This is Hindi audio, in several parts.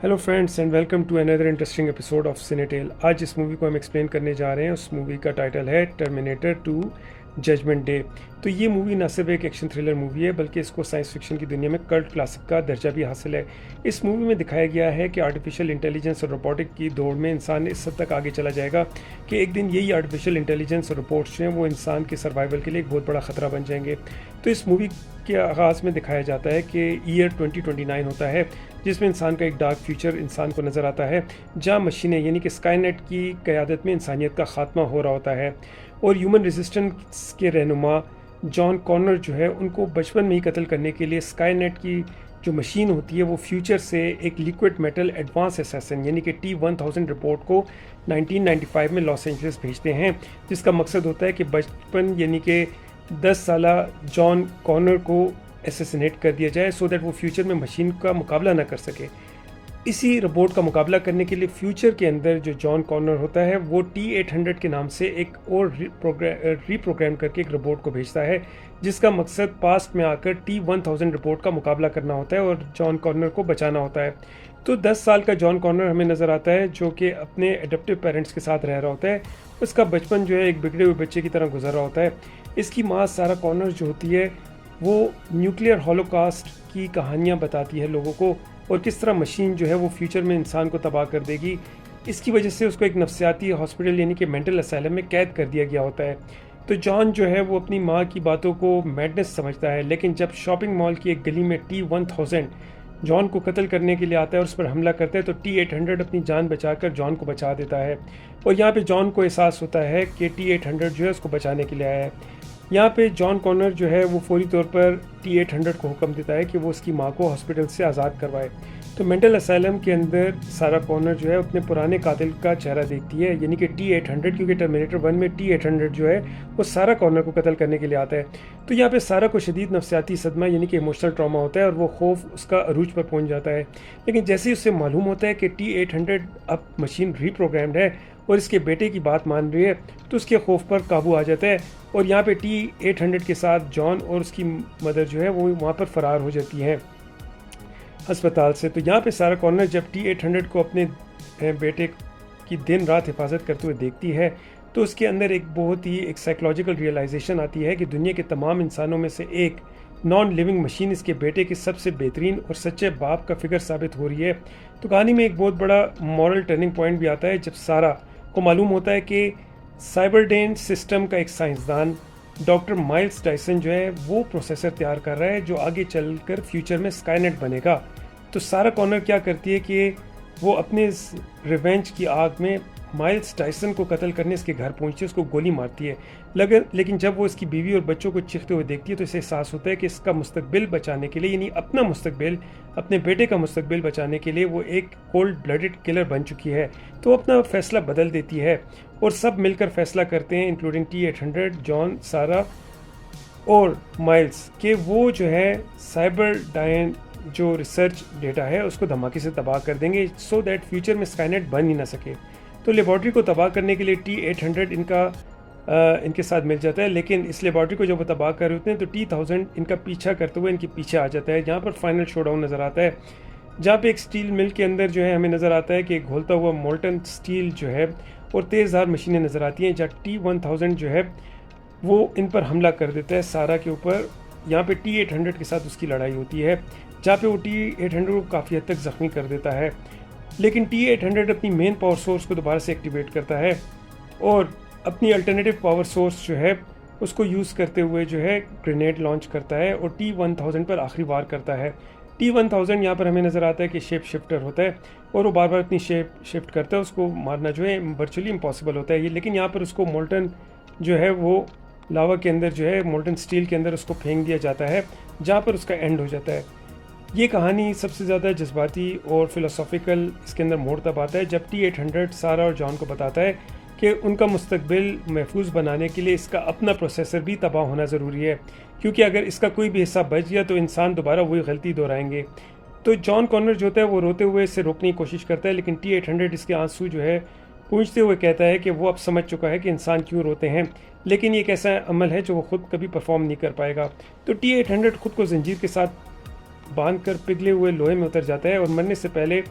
Hello friends and welcome to another interesting episode of सिनेटेल। आज जिस मूवी को हम एक्सप्लेन करने जा रहे हैं उस मूवी का टाइटल है टर्मिनेटर 2 जजमेंट डे। तो ये मूवी न सिर्फ एक एक्शन थ्रिलर मूवी है बल्कि इसको साइंस फिक्शन की दुनिया में कल्ट क्लासिक का दर्जा भी हासिल है। इस मूवी में दिखाया गया है कि आर्टिफिशियल इंटेलिजेंस और रोबोटिक की दौड़ में इंसान इस हद तक आगे चला जाएगा कि एक दिन यही आर्टिफिशियल इंटेलिजेंस और रोबोट्स जो हैं वो इंसान के सर्वाइवल के लिए एक बहुत बड़ा ख़तरा बन जाएंगे। तो इस मूवी के आगाज़ में दिखाया जाता है कि ईयर 2029 होता है जिसमें इंसान का एक डार्क फ्यूचर इंसान को नज़र आता है, जहां मशीनें यानी कि स्काईनेट की क़यादत में इंसानियत का ख़ात्मा हो रहा होता है और ह्यूमन रेजिस्टेंस के रहनुमा जॉन कॉनर जो है उनको बचपन में ही कत्ल करने के लिए स्काईनेट की जो मशीन होती है वो फ्यूचर से एक लिक्विड मेटल एडवांस असैसिन यानी कि T-1000 रिपोर्ट को 1995 में लॉस एंजलिस भेजते हैं, जिसका मकसद होता है कि बचपन यानी कि 10 साला जॉन कॉनर को असैसिनेट कर दिया जाए सो दैट वो फ्यूचर में मशीन का मुकाबला ना कर सके। इसी रोबोट का मुकाबला करने के लिए फ्यूचर के अंदर जो जॉन कॉनर होता है वो T-800 के नाम से एक और रीप्रोग्राम करके एक रोबोट को भेजता है, जिसका मकसद पास्ट में आकर T-1000 रोबोट का मुकाबला करना होता है और जॉन कॉनर को बचाना होता है। तो 10 साल का जॉन कॉनर हमें नज़र आता है जो कि अपने एडप्टिव पेरेंट्स के साथ रह रहा होता है। उसका बचपन जो है एक बिगड़े हुए बच्चे की तरह गुजर रहा होता है। इसकी माँ सारा कॉनर जो होती है वो न्यूक्लियर हॉलोकास्ट की कहानियाँ बताती है लोगों को और किस तरह मशीन जो है वो फ्यूचर में इंसान को तबाह कर देगी। इसकी वजह से उसको एक नफ्सियाती हॉस्पिटल यानी कि मेंटल असाइलम में कैद कर दिया गया होता है। तो जॉन जो है वो अपनी माँ की बातों को मैडनेस समझता है, लेकिन जब शॉपिंग मॉल की एक गली में T-1000 जॉन को कत्ल करने के लिए आता है और उस पर हमला करता है तो T-800 अपनी जान बचाकर जॉन को बचा देता है और यहाँ पे जॉन को एहसास होता है कि T-800 जो है उसको बचाने के लिए आया है। यहाँ पे जॉन कॉनर जो है वो फौरी तौर पर T-800 को हुक्म देता है कि वो उसकी माँ को हॉस्पिटल से आज़ाद करवाए। तो मेंटल असाइलम के अंदर सारा कॉनर जो है अपने पुराने कातिल का चेहरा देखती है यानी कि T-800, क्योंकि टर्मिनेटर 1 में T-800 जो है वो सारा कॉनर को कत्ल करने के लिए आता है। तो यहाँ पे सारा को शदीद नफ्सियाती सदमा यानी कि इमोशनल ट्रॉमा होता है और वो खौफ उसका अरूज पर पहुँच जाता है। लेकिन जैसे ही उससे मालूम होता है कि T-800 अब मशीन रीप्रोग्राम्ड है और इसके बेटे की बात मान रही है तो उसके खौफ पर काबू आ जाता है और यहाँ पे T-800 के साथ जॉन और उसकी मदर जो है वो वहाँ पर फ़रार हो जाती हैं अस्पताल से। तो यहाँ पे सारा कॉर्नर जब T-800 को अपने बेटे की दिन रात हिफाजत करते हुए देखती है तो उसके अंदर एक बहुत ही एक साइकोलॉजिकल रियलाइजेशन आती है कि दुनिया के तमाम इंसानों में से एक नॉन लिविंग मशीन इसके बेटे के सबसे बेहतरीन और सच्चे बाप का फिगर साबित हो रही है। तो कहानी में एक बहुत बड़ा मॉरल टर्निंग पॉइंट भी आता है जब सारा को मालूम होता है कि साइबरडेन सिस्टम का एक साइंसदान डॉक्टर माइल्स डायसन जो है वो प्रोसेसर तैयार कर रहा है जो आगे चलकर फ्यूचर में स्काईनेट बनेगा। तो सारा कॉनर क्या करती है कि वो अपने रिवेंज की आग में माइल्स डायसन को कत्ल करने इसके घर पहुंचती है, उसको गोली मारती है। लेकिन जब वो इसकी बीवी और बच्चों को चीखते हुए देखती है तो इसे एहसास होता है कि इसका मुस्तकबिल बचाने के लिए यानी अपना मुस्तकबिल, अपने बेटे का मुस्तकबिल बचाने के लिए वो एक कोल्ड ब्लडेड किलर बन चुकी है। तो वो अपना फैसला बदल देती है और सब मिलकर फैसला करते हैं इंक्लूडिंग T-800, जॉन, सारा और माइल्स के वो जो है साइबर डायन जो रिसर्च डेटा है उसको धमाके से तबाह कर देंगे सो दैट फ्यूचर में स्काईनेट बन ही ना सके। तो लेबॉर्ट्री को तबाह करने के लिए T-800 इनके साथ मिल जाता है, लेकिन इस लेबॉर्ट्री को जब वो तबाह कर रहे होते हैं तो T-1000 इनका पीछा करते हुए इनके पीछे आ जाता है। यहाँ पर फाइनल शोडाउन नज़र आता है जहाँ पे एक स्टील मिल के अंदर जो है हमें नज़र आता है कि घोलता हुआ मोल्टन स्टील जो है और तेज़धार मशीनें नज़र आती हैं जहाँ T-1000 जो है वो इन पर हमला कर देता है सारा के ऊपर। यहाँ पे T-800 के साथ उसकी लड़ाई होती है जहाँ पे वो T-800 को काफ़ी हद तक ज़ख्मी कर देता है, लेकिन T-800 अपनी मेन पावर सोर्स को दोबारा से एक्टिवेट करता है और अपनी अल्टरनेटिव पावर सोर्स जो है उसको यूज़ करते हुए जो है ग्रेनेड लॉन्च करता है और T-1000 पर आखिरी वार करता है। T-1000 यहाँ पर हमें नज़र आता है कि शेप शिफ्टर होता है और वो बार बार अपनी शेप शिफ्ट करता है, उसको मारना जो है वर्चुअली इम्पॉसिबल होता है ये। लेकिन यहाँ पर उसको मोल्टन जो है वो लावा के अंदर जो है मोल्टन स्टील के अंदर उसको फेंक दिया जाता है जहाँ पर उसका एंड हो जाता है। ये कहानी सबसे ज़्यादा जज्बाती और फिलोसॉफिकल इसके अंदर मोड़ तब आता है जब T-800 सारा और जॉन को बताता है कि उनका मुस्तकबिल महफूज बनाने के लिए इसका अपना प्रोसेसर भी तबाह होना ज़रूरी है, क्योंकि अगर इसका कोई भी हिस्सा बच गया तो इंसान दोबारा वही गलती दोहराएंगे। तो जॉन कॉनर जो होता है वो रोते हुए इसे रोकने की कोशिश करता है, लेकिन T-800 इसके आंसू जो है पूछते हुए कहता है कि वो अब समझ चुका है कि इंसान क्यों रोते हैं, लेकिन ये एक ऐसा अमल है जो वो खुद कभी परफॉर्म नहीं कर पाएगा। तो T-800 खुद को जंजीर के साथ बांधकर पिघले हुए लोहे में उतर जाता है और मरने से पहले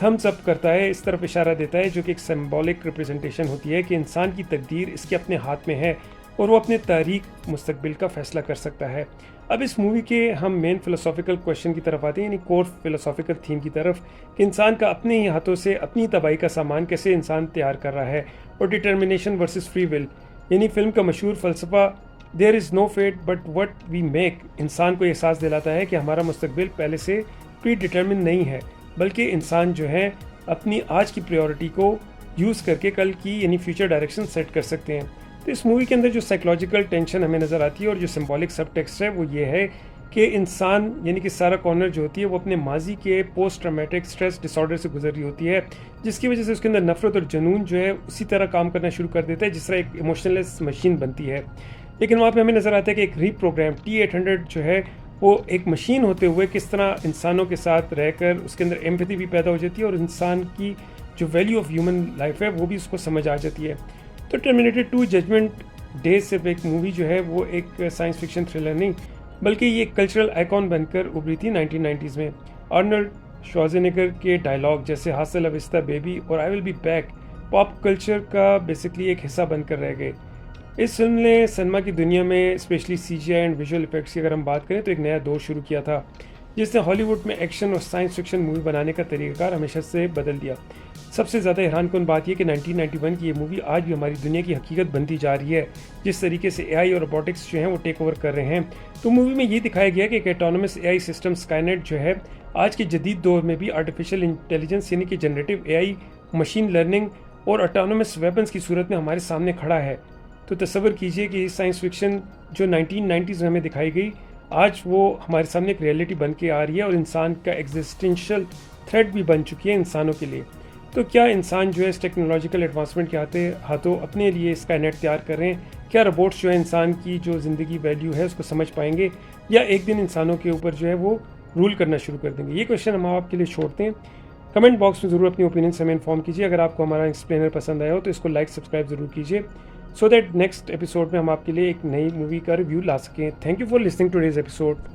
थम्स अप करता है, इस तरफ इशारा देता है, जो कि एक सिंबॉलिक रिप्रेजेंटेशन होती है कि इंसान की तकदीर इसके अपने हाथ में है और वो अपने तारीख मुस्तकबिल का फैसला कर सकता है। अब इस मूवी के हम मेन फ़िलोसॉफिकल क्वेश्चन की तरफ आते हैं, यानी कोर फ़िलोसॉफिकल थीम की तरफ, कि इंसान का अपने ही हाथों से अपनी तबाही का सामान कैसे इंसान तैयार कर रहा है, और डिटर्मिनेशन वर्सेस फ्री विल, यानी फ़िल्म का मशहूर फ़लसफ़ा there is no fate but what we make इंसान को एहसास दिलाता है कि हमारा मुस्तकबिल पहले से प्री डिटर्मिन नहीं है, बल्कि इंसान जो है अपनी आज की प्रायोरिटी को यूज़ करके कल की यानी फ्यूचर डायरेक्शन सेट कर सकते हैं। तो इस मूवी के अंदर जो साइकोलॉजिकल टेंशन हमें नज़र आती है और जो सिंबॉलिक सब टेक्स्ट है वो ये है कि इंसान यानी कि सारा कॉर्नर जो होती है वो अपने माजी के पोस्ट ट्रामेटिक स्ट्रेस डिसऑर्डर से गुजर रही होती है, जिसकी वजह से उसके अंदर नफरत और जुनून जो है उसी तरह काम करना शुरू कर देता है जिस तरह एक इमोशनलेस मशीन बनती है। लेकिन वहाँ पे हमें नज़र आता है कि एक रीप्रोग्राम T-800 जो है वो एक मशीन होते हुए किस तरह इंसानों के साथ रहकर उसके अंदर एम्पैथी भी पैदा हो जाती है और इंसान की जो वैल्यू ऑफ ह्यूमन लाइफ है वो भी उसको समझ आ जाती है। तो टर्मिनेटर 2 जजमेंट डे सिर्फ एक मूवी जो है वो एक साइंस फिक्शन थ्रिलर नहीं, बल्कि ये एक कल्चरल आइकॉन बनकर उभरी थी 1990s में। आर्नल्ड श्वार्ज़नेगर के डायलॉग जैसे हासिल ला विस्ता बेबी और I will be back pop culture का बेसिकली एक हिस्सा बनकर रह गए। इस फिल्म ने सिनेमा की दुनिया में specially CGI and visual effects की अगर हम बात करें तो एक नया दौर शुरू किया था, जिसने हॉलीवुड में एक्शन और साइंस फिक्शन मूवी बनाने का तरीक़ाकार हमेशा से बदल दिया। सबसे ज़्यादा हैरान कौन बात यह कि 1991 की ये मूवी आज भी हमारी दुनिया की हकीकत बनती जा रही है, जिस तरीके से AI और रोबोटिक्स जो हैं वो टेक ओवर कर रहे हैं। तो मूवी में ये दिखाया गया कि एक ऑटोनमस AI सिस्टम स्काईनेट जो है आज के जदीद दौर में भी आर्टिफिशियल इंटेलिजेंस यानी कि जनरेटिव AI, मशीन लर्निंग और ऑटोनमस वेपन्स की सूरत में हमारे सामने खड़ा है। तो तसव्वुर कीजिए कि साइंस फिक्शन जो 1990s में हमें दिखाई गई आज वो हमारे सामने एक रियलिटी बन के आ रही है और इंसान का एग्जिस्टेंशियल थ्रेट भी बन चुकी है इंसानों के लिए। तो क्या इंसान जो है इस टेक्नोलॉजिकल एडवांसमेंट के हाथों अपने लिए स्काईनेट तैयार कर रहे हैं? क्या रोबोट्स जो है इंसान की जो ज़िंदगी वैल्यू है उसको समझ पाएंगे, या एक दिन इंसानों के ऊपर जो है वो रूल करना शुरू कर देंगे? ये क्वेश्चन हम आपके लिए छोड़ते हैं। कमेंट बॉक्स में ज़रूर अपनी ओपिनियन से हमें इन्फॉर्म कीजिए। अगर आपको हमारा एक्सप्लेनर पसंद आया हो तो इसको लाइक सब्सक्राइब ज़रूर कीजिए, सो दैट नेक्स्ट एपिसोड में हम आपके लिए एक नई मूवी का रिव्यू ला सकें। Thank you for listening to today's episode.